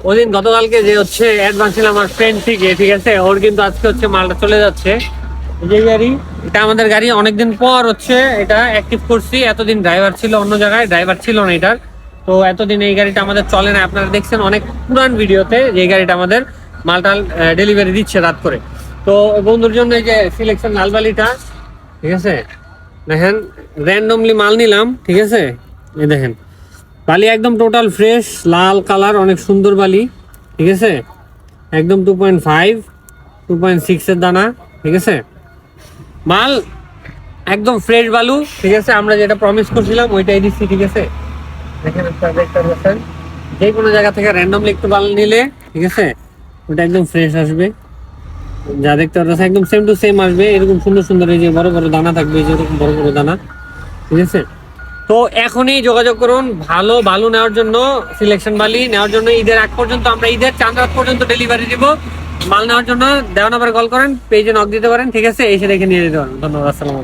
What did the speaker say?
ওদিন গতকালকে যে হচ্ছে অ্যাডভান্স ছিল আমার ফ্রেন্ড থেকে, ঠিক আছে, ওর কিন্তু আজকে হচ্ছে মালটা চলে যাচ্ছে। যে গাড়ি, এটা আমাদের গাড়ি, অনেকদিন পর হচ্ছে এটা অ্যাক্টিভ করছি। এতদিন ড্রাইভার ছিল অন্য জায়গায়, ড্রাইভার ছিল না এটার। তো এতদিন এই গাড়িটা আমাদের চলে না, আপনারা দেখছেন অনেক পুরান ভিডিওতে যে এই গাড়িটা আমাদের মালটাল ডেলিভারি দিচ্ছে রাত করে। তো বন্ধুর জন্য এই যে সিলেকশন লালবালিটা, ঠিক আছে, দেখেন র্যান্ডমলি মাল নিলাম, ঠিক আছে। এই দেখেন বালি একদম টোটাল ফ্রেশ লাল কালার, অনেক সুন্দর বালি, ঠিক আছে, একদম 2.5 2.6 এর দানা, ঠিক আছে, মাল একদম ফ্রেশ বালু, ঠিক আছে। আমরা যেটা প্রমিস করছিলাম ওইটাই দিচ্ছি, ঠিক আছে। দেখেন আপনারা দেখতে পাচ্ছেন, যে কোনো জায়গা থেকে র্যান্ডমলি একটু বাল নিলে, ঠিক আছে, ওটা একদম ফ্রেশ আসবে। যা দেখতে পাচ্ছেন একদম সেম টু সেম আসবে, এরকম সুন্দর সুন্দর এই যে বড় বড় দানা থাকবে, এই যে এরকম বড় বড় দানা, ঠিক আছে। তো এখনই যোগাযোগ করুন ভালো বালু নেওয়ার জন্য, সিলেকশন বালি নেওয়ার জন্য। ঈদের আগ পর্যন্ত, আমরা ঈদের চাঁদ রাত পর্যন্ত ডেলিভারি দিব। মাল নেওয়ার জন্য দেওয়া নাম্বারে কল করেন, পেজে নক দিতে পারেন, ঠিক আছে, এসে দেখে নিয়ে যেতে পারেন। ধন্যবাদ, আসসালাম।